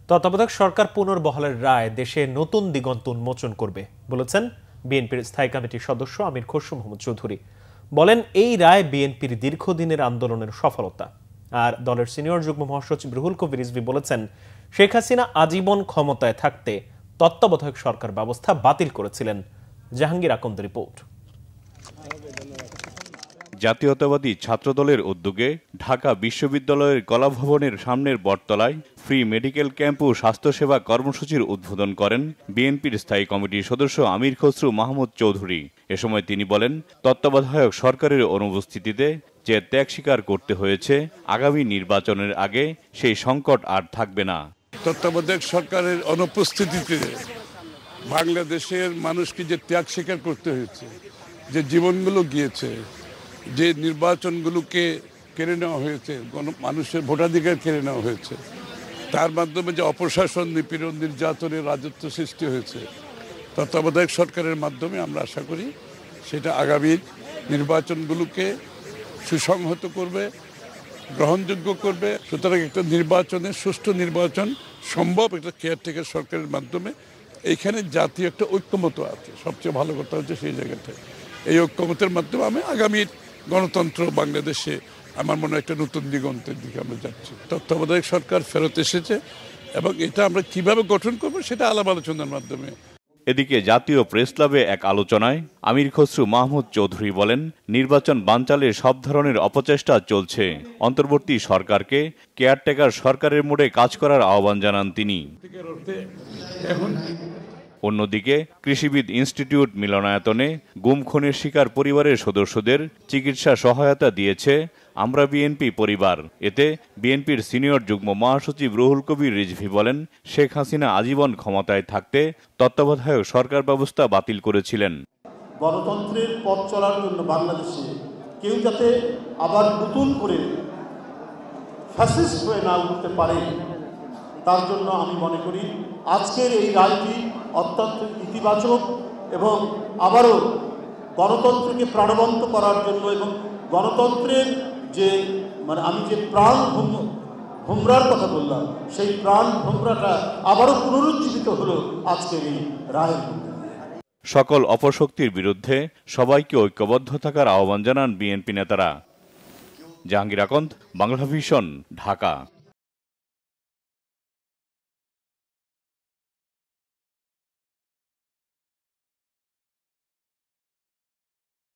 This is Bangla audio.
তত্ত্বাবধায়ক সরকার পুনর্বহালের রায় দেশে নতুন দিগন্ত উন্মোচন করবে বলেছেন বিএনপির স্থায়ী কমিটির সদস্য আমির খসরু মাহমুদ চৌধুরী। বলেন, এই রায় বিএনপির দীর্ঘদিনের আন্দোলনের সফলতা। আর দলের সিনিয়র যুগ্ম মহাসচিব রুহুল কবির রিজভী বলেছেন, শেখ হাসিনা আজীবন ক্ষমতায় থাকতে তত্ত্বাবধায়ক সরকার ব্যবস্থা বাতিল করেছিলেন। জাহাঙ্গীর আকন্দ রিপোর্ট। জাতীয়তাবাদী ছাত্রদলের উদ্যোগে ঢাকা বিশ্ববিদ্যালয়ের কলাভবনের সামনের বটতলায় ফ্রি মেডিকেল ক্যাম্প ও স্বাস্থ্যসেবা কর্মসূচির উদ্বোধন করেন বিএনপির স্থায়ী কমিটির সদস্য আমির খসরু মাহমুদ চৌধুরী। এ সময় তিনি বলেন, তত্ত্বাবধায়ক সরকারের অনুপস্থিতিতে যে ত্যাগ স্বীকার করতে হয়েছে, আগামী নির্বাচনের আগে সেই সংকট আর থাকবে না। তত্ত্বাবধায়ক সরকারের অনুপস্থিতিতে বাংলাদেশের মানুষকে যে ত্যাগ স্বীকার করতে হয়েছে, যে জীবনগুলো গিয়েছে, যে নির্বাচনগুলোকে কেড়ে নেওয়া হয়েছে, মানুষের ভোটাধিকার কেড়ে নেওয়া হয়েছে, তার মাধ্যমে যে অপশাসন, নিপীড়ন, নির্যাতনের রাজত্ব সৃষ্টি হয়েছে, তত্ত্বাবধায়ক সরকারের মাধ্যমে আমরা আশা করি সেটা আগামী নির্বাচনগুলোকে সুসংহত করবে, গ্রহণযোগ্য করবে। সুতরাং একটা নির্বাচনের সুষ্ঠু নির্বাচন সম্ভব একটা কেয়ারটেকার সরকারের মাধ্যমে। এইখানে জাতীয় একটা ঐক্যমত আছে, সবচেয়ে ভালো কথা হচ্ছে সেই জায়গাটায় এই ঐক্যমতের মাধ্যমে আমি আগামী গণতন্ত্র বাংলাদেশে আমার মনে হয় একটা নতুন দিগন্তের দিকে আমরা যাচ্ছি। তত্ত্বাবধায়ক সরকার ফেরত এসেছে এবং এটা আমরা কিভাবে গঠন করব সেটা আলাপ আলোচনার মাধ্যমে। এদিকে জাতীয় প্রেস ক্লাবে এক আলোচনায় আমির খসরু মাহমুদ চৌধুরী বলেন, নির্বাচন বানচালের সব ধরনের অপচেষ্টা চলছে। অন্তর্বর্তী সরকারকে কেয়ারটেকার সরকারের মোডে কাজ করার আহ্বান জানান তিনি। অন্যদিকে কৃষিবিদ ইনস্টিটিউট মিলনায়তনে গুম খুনের শিকার পরিবারের সদস্যদের চিকিৎসা সহায়তা দিয়েছে আমরা বিএনপি পরিবার। এতে বিএনপির সিনিয়র যুগ্ম মহাসচিব রুহুল কবির রিজভী বলেন, শেখ হাসিনা আজীবন ক্ষমতায় থাকতে তত্ত্বাবধায়ক সরকার ব্যবস্থা বাতিল করেছিলেন। গণতন্ত্রের পথ চলার জন্য বাংলাদেশে কেউ যাতে আবার নতুন করে ফ্যাসিস্ট হয়ে না উঠতে পারে, তার জন্য আমি মনে করি আজকের এই রায়টি অত্যন্ত ইতিবাচক এবং আবারও গণতন্ত্রকে প্রাণবন্ত করার জন্য এবং গণতন্ত্রের যে আমি যে প্রাণ ভোমরার কথা বললাম, সেই প্রাণ ভোমরাটা আবারও পুনরুজ্জীবিত হলো আজকের এই রায়ের মধ্যে। সকল অপশক্তির বিরুদ্ধে সবাইকে ঐক্যবদ্ধ থাকার আহ্বান জানান বিএনপি নেতারা। জাহাঙ্গীর আকন্দ, বাংলা ভিশন, ঢাকা।